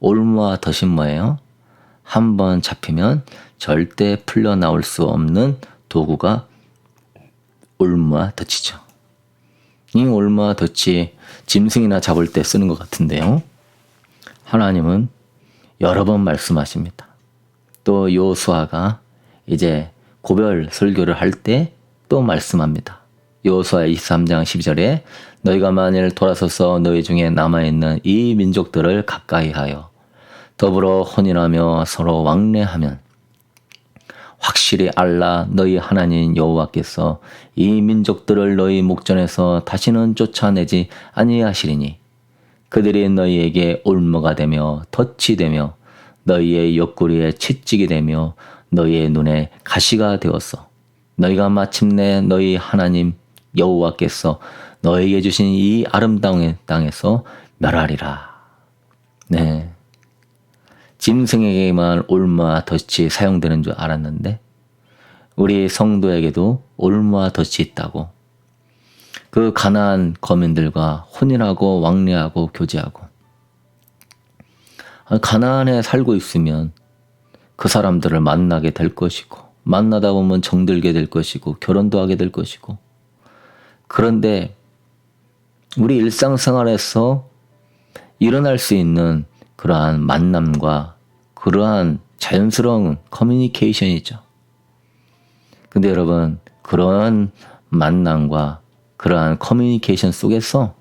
올무와 덫이 뭐예요? 한번 잡히면 절대 풀려 나올 수 없는 도구가 올무와 덫이죠. 이 올무와 덫이 짐승이나 잡을 때 쓰는 것 같은데요. 하나님은 여러 번 말씀하십니다. 또 여호수아가 이제 고별 설교를 할 때 또 말씀합니다. 여호수아 23장 12절에 너희가 만일 돌아서서 너희 중에 남아있는 이 민족들을 가까이하여 더불어 혼인하며 서로 왕래하면 확실히 알라 너희 하나님 여호와께서 이 민족들을 너희 목전에서 다시는 쫓아내지 아니하시리니 그들이 너희에게 올무가 되며 덫이 되며 너희의 옆구리에 채찍이 되며 너희의 눈에 가시가 되었어. 너희가 마침내 너희 하나님 여호와께서 너희에게 주신 이 아름다운 땅에서 멸하리라. 네. 짐승에게만 올무와 덫이 사용되는 줄 알았는데 우리 성도에게도 올무와 덫이 있다고. 그 가나안 거민들과 혼인하고 왕래하고 교제하고 가나안에 살고 있으면 그 사람들을 만나게 될 것이고 만나다 보면 정들게 될 것이고 결혼도 하게 될 것이고 그런데 우리 일상생활에서 일어날 수 있는 그러한 만남과 그러한 자연스러운 커뮤니케이션이죠. 근데 여러분 그러한 만남과 그러한 커뮤니케이션 속에서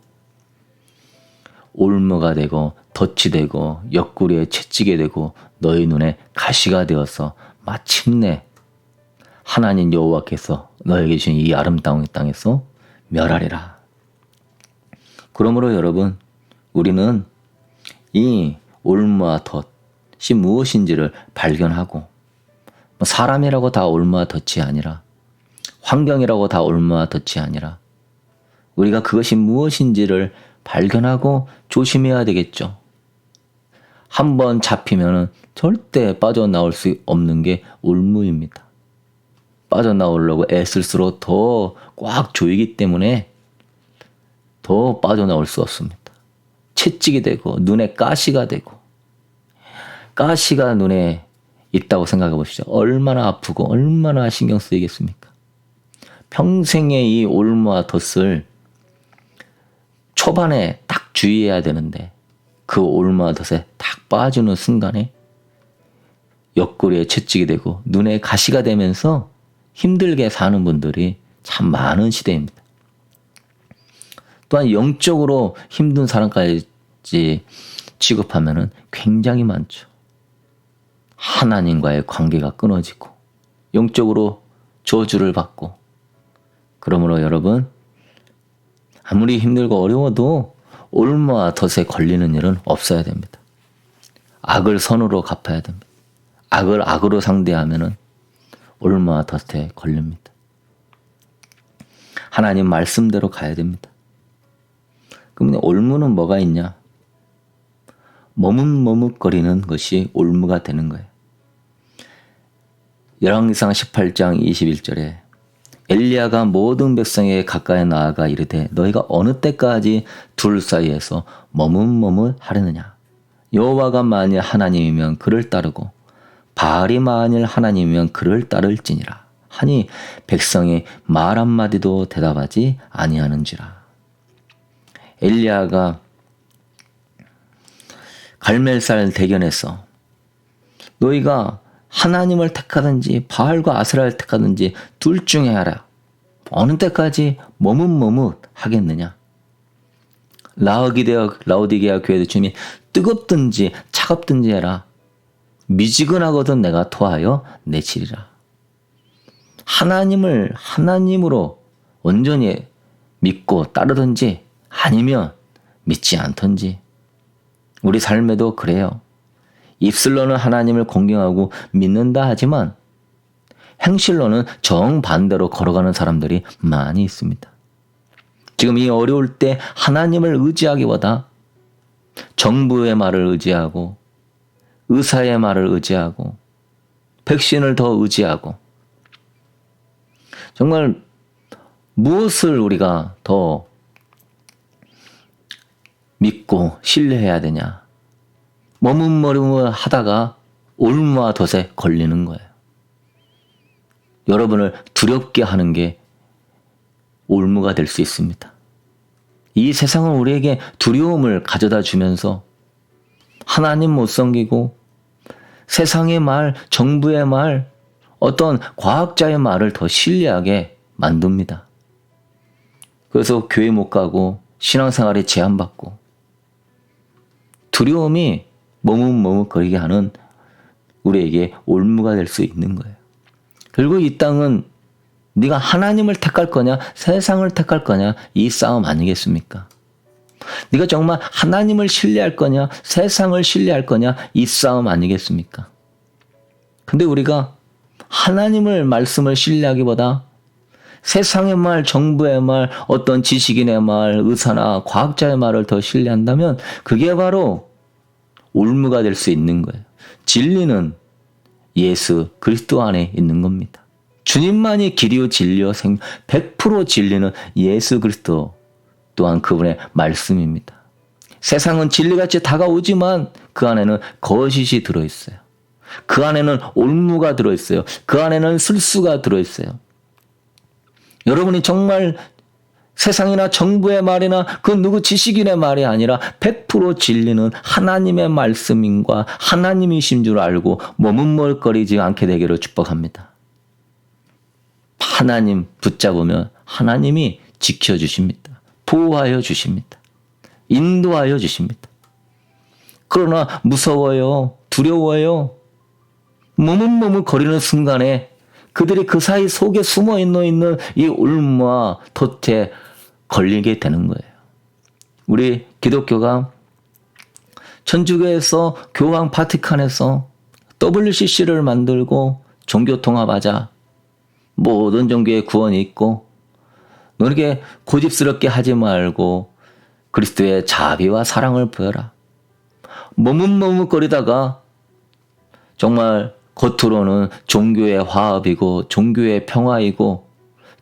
올무가 되고 덫이 되고 옆구리에 채찍이 되고 너희 눈에 가시가 되어서 마침내 하나님 여호와께서 너에게 주신 이 아름다운 땅에서 멸하리라. 그러므로 여러분 우리는 이 올무와 덫이 무엇인지를 발견하고 사람이라고 다 올무와 덫이 아니라 환경이라고 다 올무와 덫이 아니라 우리가 그것이 무엇인지를 발견하고 조심해야 되겠죠. 한번 잡히면 절대 빠져나올 수 없는 게 올무입니다. 빠져나오려고 애쓸수록 더 꽉 조이기 때문에 더 빠져나올 수 없습니다. 채찍이 되고 눈에 가시가 되고 가시가 눈에 있다고 생각해 보시죠. 얼마나 아프고 얼마나 신경 쓰이겠습니까? 평생의 이 올무와 덫을 초반에 딱 주의해야 되는데 그 올무와 덫에 딱 빠지는 순간에 옆구리에 채찍이 되고 눈에 가시가 되면서 힘들게 사는 분들이 참 많은 시대입니다. 또한 영적으로 힘든 사람까지 취급하면 굉장히 많죠. 하나님과의 관계가 끊어지고 영적으로 저주를 받고 그러므로 여러분 아무리 힘들고 어려워도 올무와 덫에 걸리는 일은 없어야 됩니다. 악을 선으로 갚아야 됩니다. 악을 악으로 상대하면 올무와 덫에 걸립니다. 하나님 말씀대로 가야 됩니다. 그러면 올무는 뭐가 있냐? 머뭇머뭇거리는 것이 올무가 되는 거예요. 열왕기상 18장 21절에 엘리야가 모든 백성에게 가까이 나아가 이르되 너희가 어느 때까지 둘 사이에서 머뭇머뭇하려느냐? 여호와가 만일 하나님이면 그를 따르고 바알이 만일 하나님이면 그를 따를지니라 하니 백성이 말 한마디도 대답하지 아니하는지라. 엘리야가 갈멜살 대견에서 너희가 하나님을 택하든지 바알과 아세라를 택하든지 둘 중에 하라. 어느 때까지 머뭇머뭇 하겠느냐. 라오디게아 교회의 주님이 뜨겁든지 차갑든지 해라. 미지근하거든 내가 토하여 내치리라. 하나님으로 온전히 믿고 따르든지 아니면 믿지 않든지. 우리 삶에도 그래요. 입술로는 하나님을 공경하고 믿는다 하지만 행실로는 정반대로 걸어가는 사람들이 많이 있습니다. 지금 이 어려울 때 하나님을 의지하기보다 정부의 말을 의지하고 의사의 말을 의지하고 백신을 더 의지하고 정말 무엇을 우리가 더 믿고 신뢰해야 되냐? 머뭇머뭇 하다가 올무와 덫에 걸리는 거예요. 여러분을 두렵게 하는 게 올무가 될 수 있습니다. 이 세상은 우리에게 두려움을 가져다 주면서 하나님 못 섬기고 세상의 말, 정부의 말, 어떤 과학자의 말을 더 신뢰하게 만듭니다. 그래서 교회 못 가고 신앙생활에 제한받고 두려움이 머뭇머뭇거리게 하는 우리에게 올무가 될 수 있는 거예요. 그리고 이 땅은 네가 하나님을 택할 거냐 세상을 택할 거냐 이 싸움 아니겠습니까? 네가 정말 하나님을 신뢰할 거냐 세상을 신뢰할 거냐 이 싸움 아니겠습니까? 근데 우리가 하나님을 말씀을 신뢰하기보다 세상의 말, 정부의 말, 어떤 지식인의 말, 의사나 과학자의 말을 더 신뢰한다면 그게 바로 올무가 될 수 있는 거예요. 진리는 예수 그리스도 안에 있는 겁니다. 주님만이 길이요 진리요 생 100% 진리는 예수 그리스도 또한 그분의 말씀입니다. 세상은 진리같이 다가오지만 그 안에는 거짓이 들어있어요. 그 안에는 올무가 들어있어요. 그 안에는 술수가 들어있어요. 여러분이 정말 세상이나 정부의 말이나 그 누구 지식인의 말이 아니라 100% 진리는 하나님의 말씀인과 하나님이신 줄 알고 머뭇머뭇거리지 않게 되기를 축복합니다. 하나님 붙잡으면 하나님이 지켜주십니다. 보호하여 주십니다. 인도하여 주십니다. 그러나 무서워요. 두려워요. 머뭇머뭇거리는 순간에 그들이 그 사이 속에 숨어 있는 이 올무와 덫에 걸리게 되는 거예요. 우리 기독교가 천주교에서 교황 바티칸에서 WCC를 만들고 종교 통합하자. 모든 종교에 구원이 있고 너에게 고집스럽게 하지 말고 그리스도의 자비와 사랑을 보여라. 머뭇머뭇거리다가 정말 겉으로는 종교의 화합이고 종교의 평화이고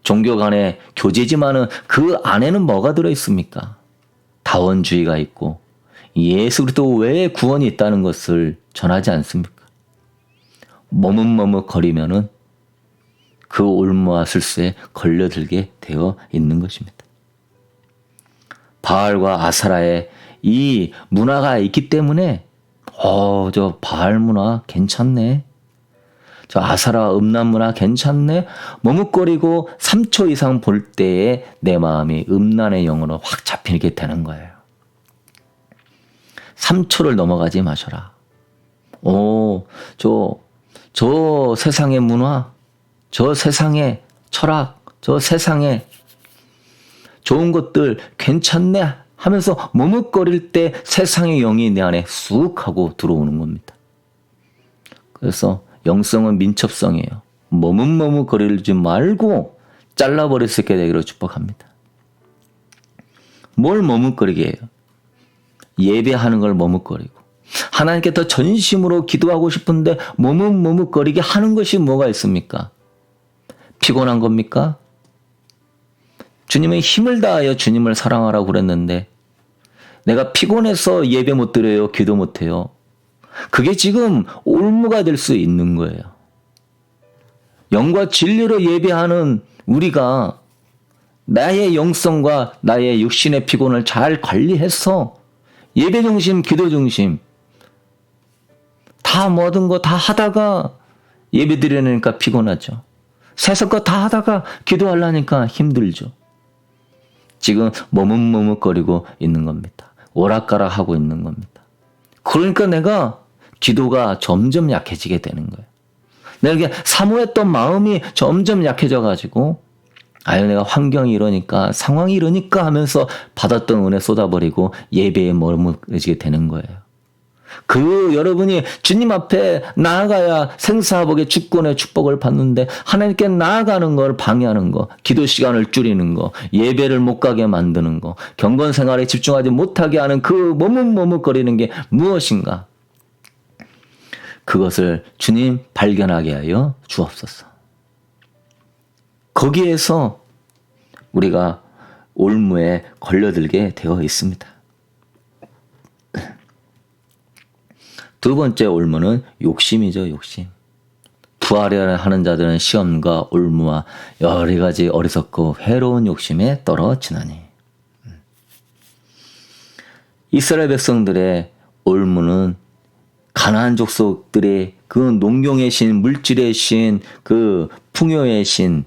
종교 간의 교제지만은 그 안에는 뭐가 들어있습니까? 다원주의가 있고 예수 그리스도 외에 구원이 있다는 것을 전하지 않습니까? 머뭇머뭇거리면은 그 올무와 술수에 걸려들게 되어 있는 것입니다. 바알과 아사라의 이 문화가 있기 때문에 저 바알 문화 괜찮네. 저 아사라 음란 문화 괜찮네. 머뭇거리고 3초 이상 볼 때에 내 마음이 음란의 영으로 확 잡히게 되는 거예요. 3초를 넘어가지 마셔라. 저 세상의 문화, 저 세상의 철학, 저 세상의 좋은 것들 괜찮네 하면서 머뭇거릴 때 세상의 영이 내 안에 쑥 하고 들어오는 겁니다. 그래서 영성은 민첩성이에요. 머뭇머뭇거리지 말고 잘라버릴 수 있게 되기로 축복합니다. 뭘 머뭇거리게 해요? 예배하는 걸 머뭇거리고 하나님께 더 전심으로 기도하고 싶은데 머뭇머뭇거리게 하는 것이 뭐가 있습니까? 피곤한 겁니까? 주님의 힘을 다하여 주님을 사랑하라고 그랬는데 내가 피곤해서 예배 못 드려요. 기도 못 해요. 그게 지금 올무가 될 수 있는 거예요. 영과 진리로 예배하는 우리가 나의 영성과 나의 육신의 피곤을 잘 관리해서 예배 중심, 기도 중심 다 모든 거 다 하다가 예배 드리려니까 피곤하죠. 세상 거 다 하다가 기도하려니까 힘들죠. 지금 머뭇머뭇거리고 있는 겁니다. 오락가락 하고 있는 겁니다. 그러니까 내가 기도가 점점 약해지게 되는 거예요. 내가 사모했던 마음이 점점 약해져가지고 내가 환경이 이러니까 상황이 이러니까 하면서 받았던 은혜 쏟아버리고 예배에 머무르게 되는 거예요. 여러분이 주님 앞에 나아가야 생사복의 주권의 축복을 받는데 하나님께 나아가는 걸 방해하는 거, 기도 시간을 줄이는 거, 예배를 못 가게 만드는 거, 경건 생활에 집중하지 못하게 하는 그 머뭇머뭇거리는 게 무엇인가? 그것을 주님 발견하게 하여 주옵소서. 거기에서 우리가 올무에 걸려들게 되어 있습니다. 두 번째 올무는 욕심이죠, 욕심. 부하려 하는 자들은 시험과 올무와 여러 가지 어리석고 해로운 욕심에 떨어지나니. 이스라엘 백성들의 올무는 가나안 족속들의 그 농경의 신, 물질의 신, 그 풍요의 신,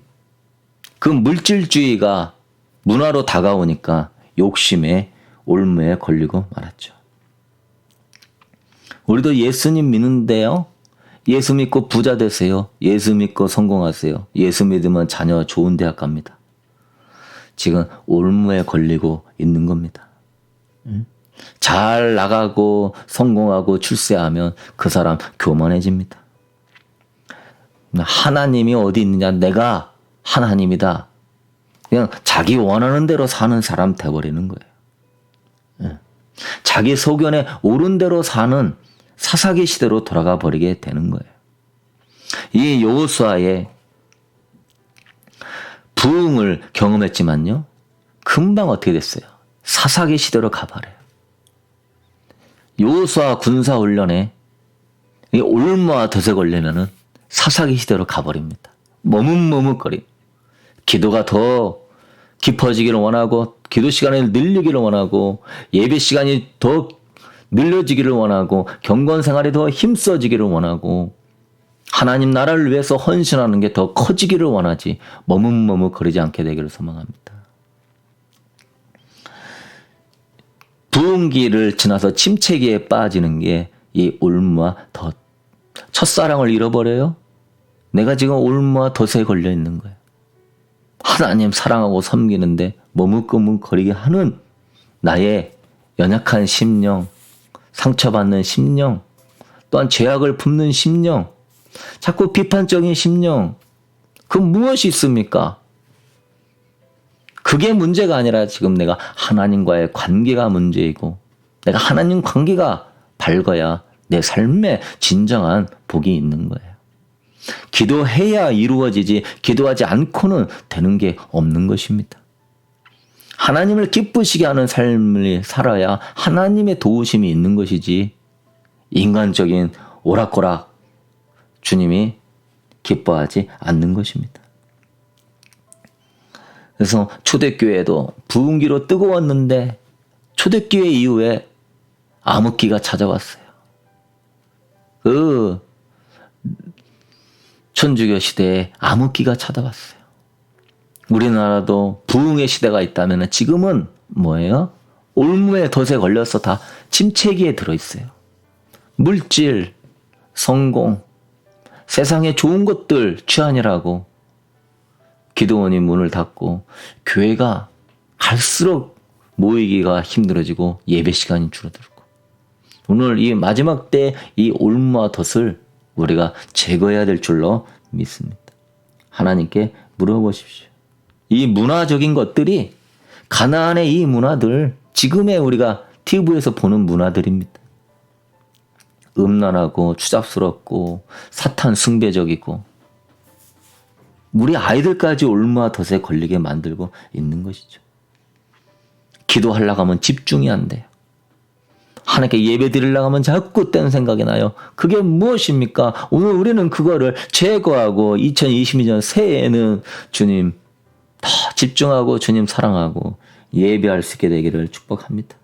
그 물질주의가 문화로 다가오니까 욕심에 올무에 걸리고 말았죠. 우리도 예수님 믿는데요. 예수 믿고 부자 되세요. 예수 믿고 성공하세요. 예수 믿으면 자녀 좋은 대학 갑니다. 지금 올무에 걸리고 있는 겁니다. 잘 나가고 성공하고 출세하면 그 사람 교만해집니다. 하나님이 어디 있느냐? 내가 하나님이다. 그냥 자기 원하는 대로 사는 사람 돼버리는 거예요. 자기 소견에 옳은 대로 사는 사사기 시대로 돌아가 버리게 되는 거예요. 이 여호수아의 부흥을 경험했지만요. 금방 어떻게 됐어요? 사사기 시대로 가버려요. 여호수아 군사훈련에 올무와 덫에 걸리면은 사사기 시대로 가버립니다. 머뭇머뭇거림. 기도가 더 깊어지기를 원하고 기도 시간을 늘리기를 원하고 예배 시간이 더 늘려지기를 원하고 경건 생활에 더 힘써지기를 원하고 하나님 나라를 위해서 헌신하는 게 더 커지기를 원하지 머뭇머뭇거리지 않게 되기를 소망합니다. 부흥기를 지나서 침체기에 빠지는 게 이 올무와 덫. 첫사랑을 잃어버려요? 내가 지금 올무와 덫에 걸려 있는 거예요. 하나님 사랑하고 섬기는데 머뭇머뭇거리게 하는 나의 연약한 심령, 상처받는 심령, 또한 죄악을 품는 심령, 자꾸 비판적인 심령, 그 무엇이 있습니까? 그게 문제가 아니라 지금 내가 하나님과의 관계가 문제이고 내가 하나님 관계가 밝아야 내 삶에 진정한 복이 있는 거예요. 기도해야 이루어지지 기도하지 않고는 되는 게 없는 것입니다. 하나님을 기쁘시게 하는 삶을 살아야 하나님의 도우심이 있는 것이지 인간적인 오락가락 주님이 기뻐하지 않는 것입니다. 그래서 초대교회도 부흥기로 뜨거웠는데 초대교회 이후에 암흑기가 찾아왔어요. 그 천주교 시대에 암흑기가 찾아왔어요. 우리나라도 부흥의 시대가 있다면 지금은 뭐예요? 올무의 덫에 걸려서 다 침체기에 들어있어요. 물질, 성공, 세상의 좋은 것들 취하느라고 기도원이 문을 닫고 교회가 갈수록 모이기가 힘들어지고 예배 시간이 줄어들고 오늘 이 마지막 때 이 올무와 덫을 우리가 제거해야 될 줄로 믿습니다. 하나님께 물어보십시오. 이 문화적인 것들이 가나안의 이 문화들 지금의 우리가 TV에서 보는 문화들입니다. 음란하고 추잡스럽고 사탄 숭배적이고 우리 아이들까지 올무와 덫에 걸리게 만들고 있는 것이죠. 기도하려고 하면 집중이 안 돼요. 하나님께 예배 드리려고 하면 자꾸 딴 생각이 나요. 그게 무엇입니까? 오늘 우리는 그거를 제거하고 2022년 새해에는 주님 더 집중하고 주님 사랑하고 예배할 수 있게 되기를 축복합니다.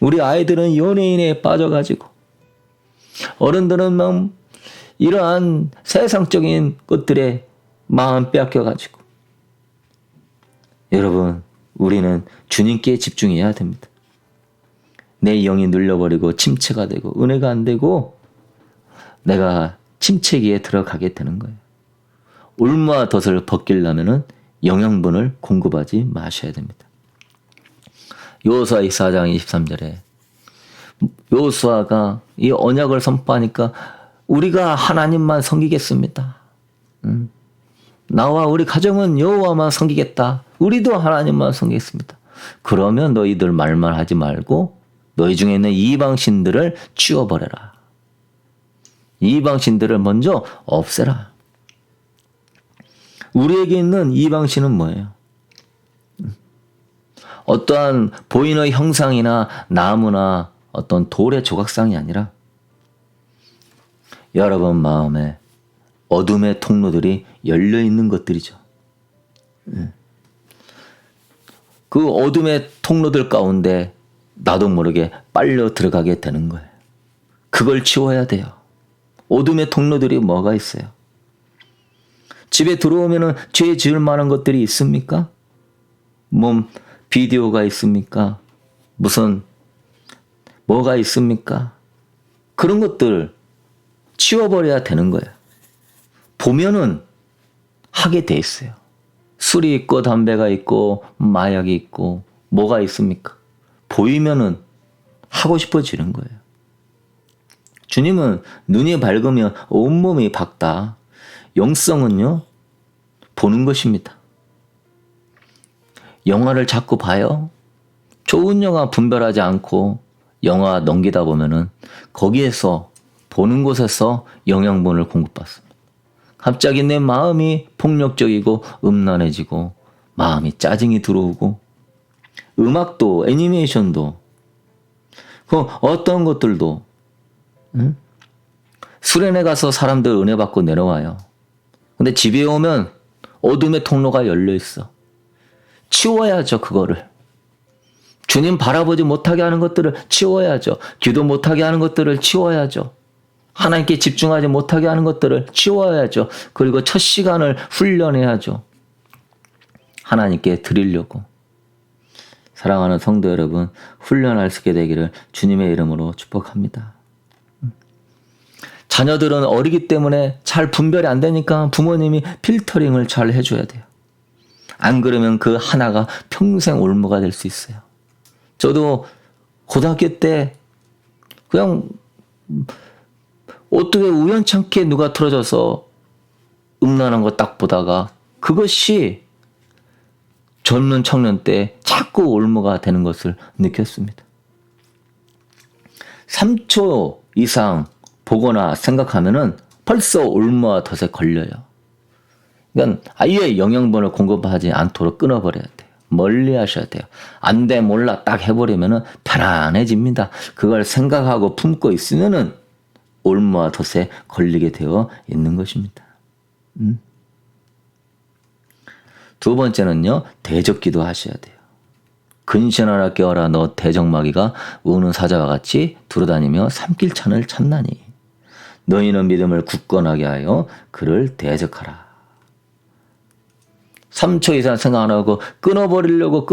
우리 아이들은 연예인에 빠져가지고 어른들은 막 이러한 세상적인 것들에 마음 빼앗겨가지고 여러분 우리는 주님께 집중해야 됩니다. 내 영이 눌려버리고 침체가 되고 은혜가 안 되고 내가 침체기에 들어가게 되는 거예요. 올무와 덫을 벗기려면 영양분을 공급하지 마셔야 됩니다. 여호수아 24장 23절에 여호수아가 이 언약을 선포하니까 우리가 하나님만 섬기겠습니다. 나와 우리 가정은 여호와만 섬기겠다. 우리도 하나님만 섬기겠습니다. 그러면 너희들 말만 하지 말고 너희 중에 있는 이방신들을 치워버려라. 이방신들을 먼저 없애라. 우리에게 있는 이방신은 뭐예요? 어떠한 보이는 형상이나 나무나 어떤 돌의 조각상이 아니라 여러분 마음에 어둠의 통로들이 열려 있는 것들이죠. 그 어둠의 통로들 가운데 나도 모르게 빨려 들어가게 되는 거예요. 그걸 치워야 돼요. 어둠의 통로들이 뭐가 있어요? 집에 들어오면은 죄 지을 만한 것들이 있습니까? 비디오가 있습니까? 무슨 뭐가 있습니까? 그런 것들 치워버려야 되는 거예요. 보면은 하게 돼 있어요. 술이 있고 담배가 있고 마약이 있고 뭐가 있습니까? 보이면은 하고 싶어지는 거예요. 주님은 눈이 밝으면 온몸이 밝다. 영성은요, 보는 것입니다. 영화를 자꾸 봐요. 좋은 영화 분별하지 않고 영화 넘기다 보면은 거기에서 보는 곳에서 영양분을 공급받습니다. 갑자기 내 마음이 폭력적이고 음란해지고 마음이 짜증이 들어오고 음악도 애니메이션도 어떤 것들도 수련회 가서 사람들 은혜 받고 내려와요. 근데 집에 오면 어둠의 통로가 열려 있어. 치워야죠, 그거를. 주님 바라보지 못하게 하는 것들을 치워야죠. 기도 못하게 하는 것들을 치워야죠. 하나님께 집중하지 못하게 하는 것들을 치워야죠. 그리고 첫 시간을 훈련해야죠. 하나님께 드리려고. 사랑하는 성도 여러분, 훈련할 수 있게 되기를 주님의 이름으로 축복합니다. 자녀들은 어리기 때문에 잘 분별이 안 되니까 부모님이 필터링을 잘 해줘야 돼요. 안 그러면 그 하나가 평생 올무가 될 수 있어요. 저도 고등학교 때 그냥 어떻게 우연찮게 누가 틀어져서 음란한 거 딱 보다가 그것이 젊은 청년 때 자꾸 올무가 되는 것을 느꼈습니다. 3초 이상 보거나 생각하면은 벌써 올무와 덫에 걸려요. 그러니까 아예 영양분을 공급하지 않도록 끊어버려야 돼요. 멀리 하셔야 돼요. 안 돼 몰라 딱 해버리면은 편안해집니다. 그걸 생각하고 품고 있으면은 올무와 덫에 걸리게 되어 있는 것입니다. 두 번째는요, 대적기도 하셔야 돼요. 근신하라 깨어라 너 대적마귀가 우는 사자와 같이 두루다니며 삼킬찬을 찾나니 너희는 믿음을 굳건하게 하여 그를 대적하라. 3초 이상 생각 안 하고 끊어버리려고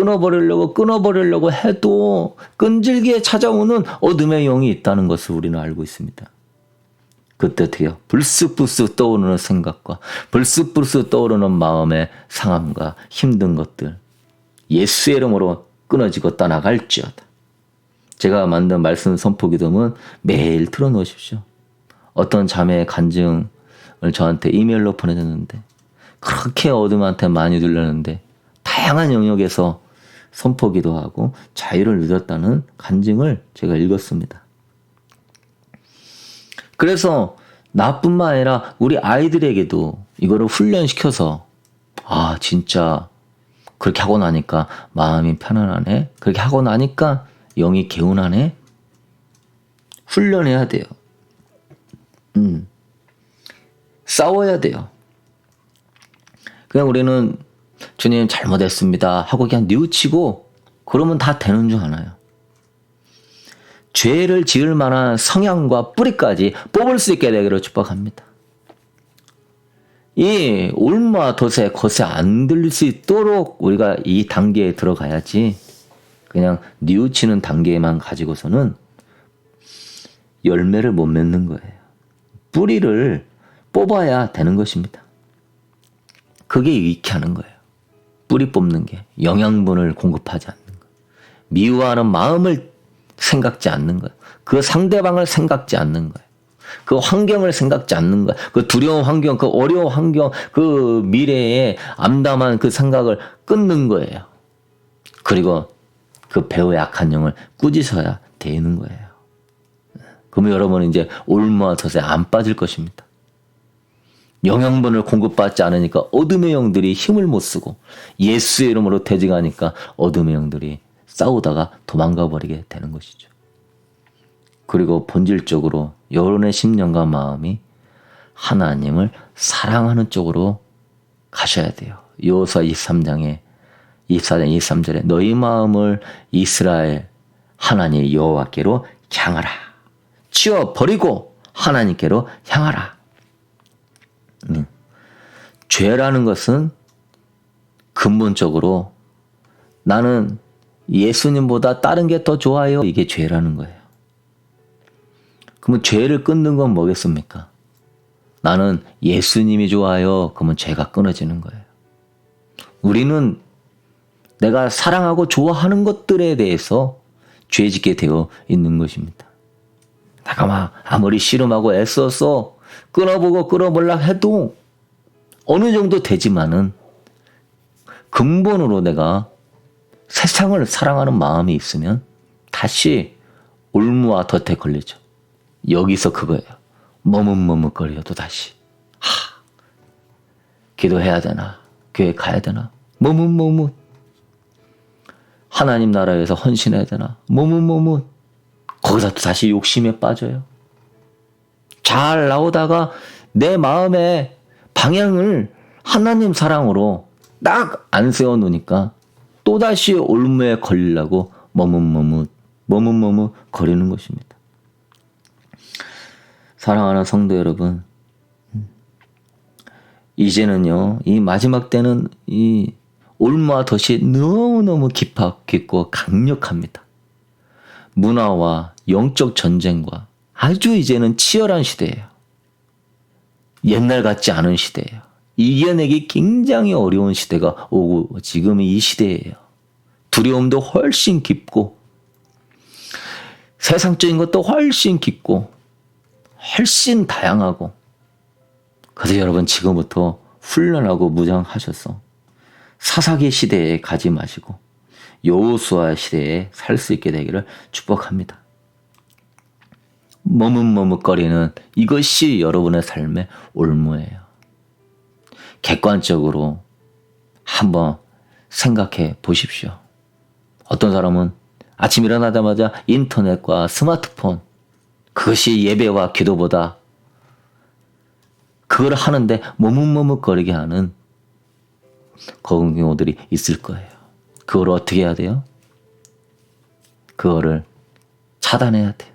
해도 끈질기게 찾아오는 어둠의 영이 있다는 것을 우리는 알고 있습니다. 그때 어떻게 해요? 불쑥불쑥 떠오르는 생각과 불쑥불쑥 떠오르는 마음의 상함과 힘든 것들 예수의 이름으로 끊어지고 떠나갈지어다. 제가 만든 말씀 선포기도문 매일 틀어놓으십시오. 어떤 자매의 간증을 저한테 이메일로 보내줬는데 그렇게 어둠한테 많이 들렸는데 다양한 영역에서 선포기도 하고 자유를 누렸다는 간증을 제가 읽었습니다. 그래서 나뿐만 아니라 우리 아이들에게도 이거를 훈련시켜서 진짜 그렇게 하고 나니까 마음이 편안하네. 그렇게 하고 나니까 영이 개운하네. 훈련해야 돼요. 싸워야 돼요. 그냥 우리는 주님 잘못했습니다 하고 그냥 뉘우치고 그러면 다 되는 줄 아나요. 죄를 지을 만한 성향과 뿌리까지 뽑을 수 있게 되기를 축복합니다. 이 올무와 덫에 것에 안 들릴 수 있도록 우리가 이 단계에 들어가야지 그냥 뉘우치는 단계만 가지고서는 열매를 못 맺는 거예요. 뿌리를 뽑아야 되는 것입니다. 그게 유익하는 거예요. 뿌리 뽑는 게 영양분을 공급하지 않는 거예요. 미워하는 마음을 생각지 않는 거예요. 그 상대방을 생각지 않는 거예요. 그 환경을 생각지 않는 거예요. 그 두려운 환경, 그 어려운 환경, 그 미래에 암담한 그 생각을 끊는 거예요. 그리고 그 배우의 악한 영을 꾸짖어야 되는 거예요. 그러면 여러분은 이제 올무와 덫에 안 빠질 것입니다. 영양분을 공급받지 않으니까 어둠의 영들이 힘을 못 쓰고 예수의 이름으로 대적하니까 어둠의 영들이 싸우다가 도망가 버리게 되는 것이죠. 그리고 본질적으로 여론의 심령과 마음이 하나님을 사랑하는 쪽으로 가셔야 돼요. 여호수아 23장 23절에 너희 마음을 이스라엘 하나님 여호와께로 향하라. 치워 버리고 하나님께로 향하라. 죄라는 것은 근본적으로 나는 예수님보다 다른 게 더 좋아요. 이게 죄라는 거예요. 그러면 죄를 끊는 건 뭐겠습니까? 나는 예수님이 좋아요. 그러면 죄가 끊어지는 거예요. 우리는 내가 사랑하고 좋아하는 것들에 대해서 죄 짓게 되어 있는 것입니다. 내가 막 아무리 씨름하고 애써서 끊어보고 끊어보려고 해도 어느 정도 되지만은 근본으로 내가 세상을 사랑하는 마음이 있으면 다시 올무와 덫에 걸리죠. 여기서 그거예요. 머뭇머뭇거려도 다시. 기도해야 되나? 교회 가야 되나? 머뭇머뭇. 하나님 나라에서 헌신해야 되나? 머뭇머뭇. 거기서 또 다시 욕심에 빠져요. 잘 나오다가 내 마음의 방향을 하나님 사랑으로 딱 안 세워놓으니까 또다시 올무에 걸리려고 머뭇머뭇 거리는 것입니다. 사랑하는 성도 여러분, 이제는요, 이 마지막 때는 이 올무와 덫이 너무너무 깊고 강력합니다. 문화와 영적 전쟁과 아주 이제는 치열한 시대예요. 옛날 같지 않은 시대예요. 이겨내기 굉장히 어려운 시대가 오고 지금 이 시대예요. 두려움도 훨씬 깊고 세상적인 것도 훨씬 깊고 훨씬 다양하고, 그래서 여러분 지금부터 훈련하고 무장하셔서 사사기 시대에 가지 마시고 여호수아 시대에 살 수 있게 되기를 축복합니다. 머뭇머뭇거리는 이것이 여러분의 삶의 올무예요. 객관적으로 한번 생각해 보십시오. 어떤 사람은 아침 일어나자마자 인터넷과 스마트폰, 그것이 예배와 기도보다 그걸 하는데 머뭇머뭇거리게 하는 그런 경우들이 있을 거예요. 그걸 어떻게 해야 돼요? 그거를 차단해야 돼요.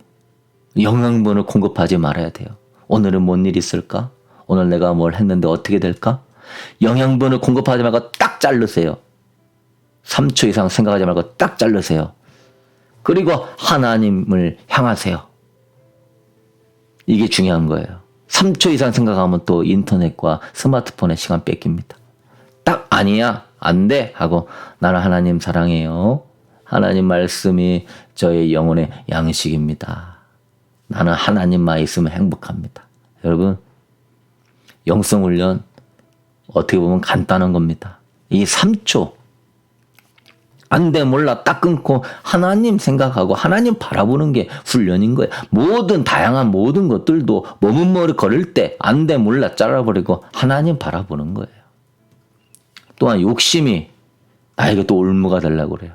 영양분을 공급하지 말아야 돼요. 오늘은 뭔 일이 있을까? 오늘 내가 뭘 했는데 어떻게 될까? 영양분을 공급하지 말고 딱 자르세요. 3초 이상 생각하지 말고 딱 자르세요. 그리고 하나님을 향하세요. 이게 중요한 거예요. 3초 이상 생각하면 또 인터넷과 스마트폰에 시간 뺏깁니다. 딱 아니야, 안 돼 하고 나는 하나님 사랑해요. 하나님 말씀이 저의 영혼의 양식입니다. 나는 하나님만 있으면 행복합니다. 여러분, 영성훈련 어떻게 보면 간단한 겁니다. 이 3초 안 돼 몰라 딱 끊고 하나님 생각하고 하나님 바라보는 게 훈련인 거예요. 모든 다양한 모든 것들도 머뭇머뭇거릴 때 안 돼 몰라 잘라버리고 하나님 바라보는 거예요. 또한 욕심이 나에게 또 올무가 되려고 그래요.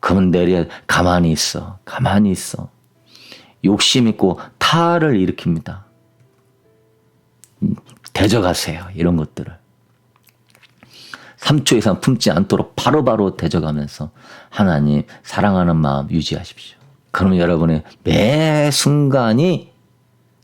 그러면 내려 가만히 있어. 욕심 있고 탈을 일으킵니다. 대적하세요. 이런 것들을. 3초 이상 품지 않도록 바로바로 대적하면서 하나님 사랑하는 마음 유지하십시오. 그러면 여러분의 매 순간이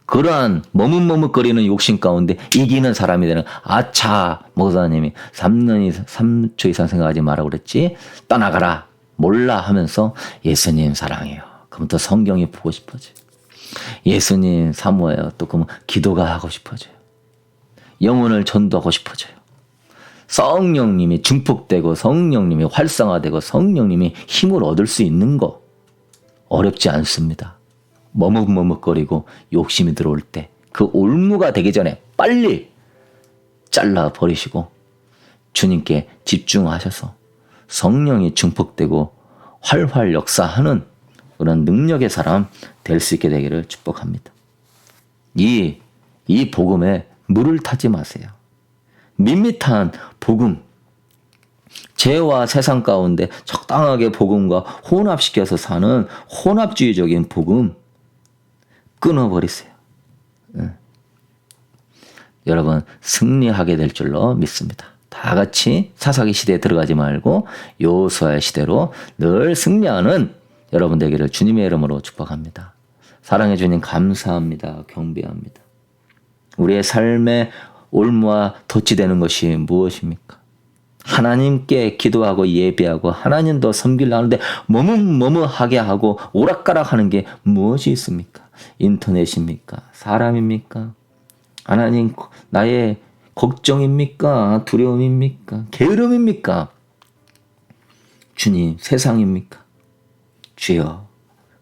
그러한 머뭇머뭇거리는 욕심 가운데 이기는 사람이 되는, 아차, 목사님이 3초 이상 생각하지 마라 그랬지? 떠나가라. 몰라 하면서 예수님 사랑해요. 그럼 또 성경이 보고 싶어져요. 예수님 사모해요. 또 그러면 기도가 하고 싶어져요. 영혼을 전도하고 싶어져요. 성령님이 증폭되고 성령님이 활성화되고 성령님이 힘을 얻을 수 있는 거 어렵지 않습니다. 머뭇머뭇거리고 욕심이 들어올 때 그 올무가 되기 전에 빨리 잘라버리시고 주님께 집중하셔서 성령이 증폭되고 활활 역사하는 그런 능력의 사람 될 수 있게 되기를 축복합니다. 이 복음에 물을 타지 마세요. 밋밋한 복음, 죄와 세상 가운데 적당하게 복음과 혼합시켜서 사는 혼합주의적인 복음 끊어버리세요. 여러분 승리하게 될 줄로 믿습니다. 다 같이 사사기 시대에 들어가지 말고 여호수아의 시대로 늘 승리하는 여러분 되기를 주님의 이름으로 축복합니다. 사랑해 주님 감사합니다. 경배합니다. 우리의 삶의 올무와 덫이 되는 것이 무엇입니까? 하나님께 기도하고 예배하고 하나님 더 섬기려 하는데 머뭇머뭇하게 하고 오락가락하는 게 무엇이 있습니까? 인터넷입니까? 사람입니까? 하나님 나의 걱정입니까? 두려움입니까? 게으름입니까? 주님 세상입니까? 주여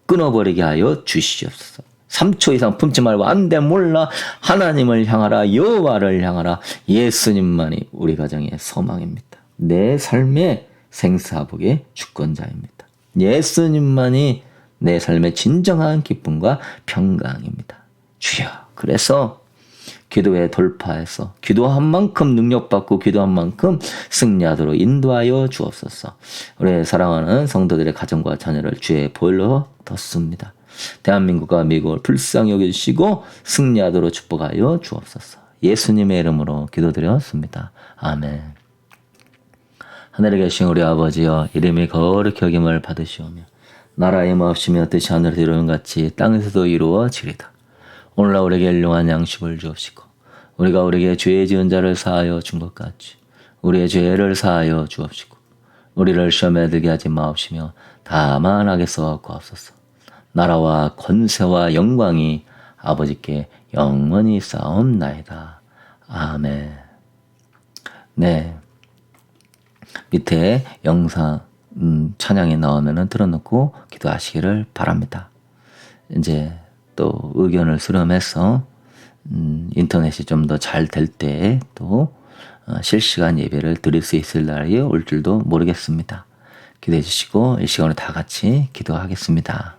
끊어버리게 하여 주시옵소서. 3초 이상 품지 말고 안 돼 몰라 하나님을 향하라 여호와를 향하라. 예수님만이 우리 가정의 소망입니다. 내 삶의 생사복의 주권자입니다. 예수님만이 내 삶의 진정한 기쁨과 평강입니다. 주여 그래서 기도에 돌파해서 기도한 만큼 능력받고 기도한 만큼 승리하도록 인도하여 주옵소서. 우리 사랑하는 성도들의 가정과 자녀를 주의 보혈로 덮습니다. 대한민국과 미국을 불쌍히 여겨주시고 승리하도록 축복하여 주옵소서. 예수님의 이름으로 기도드렸습니다. 아멘. 하늘에 계신 우리 아버지여 이름이 거룩히 여김을 받으시오며 나라의 마옵시며 뜻이 하늘에서 이루는 같이 땅에서도 이루어지리다. 오늘날 우리에게 일용한 양식을 주옵시고 우리가 우리에게 죄 지은 자를 사하여 준 것 같이 우리의 죄를 사하여 주옵시고 우리를 시험에 들게 하지 마옵시며 다만 악에서 구하옵소서. 나라와 권세와 영광이 아버지께 영원히 쌓옵나이다. 아멘. 네. 밑에 영상 찬양이 나오면 틀어놓고 기도하시기를 바랍니다. 이제 또 의견을 수렴해서 인터넷이 좀 더 잘 될 때 또 실시간 예배를 드릴 수 있을 날이 올 줄도 모르겠습니다. 기대해 주시고 이 시간에 다 같이 기도하겠습니다.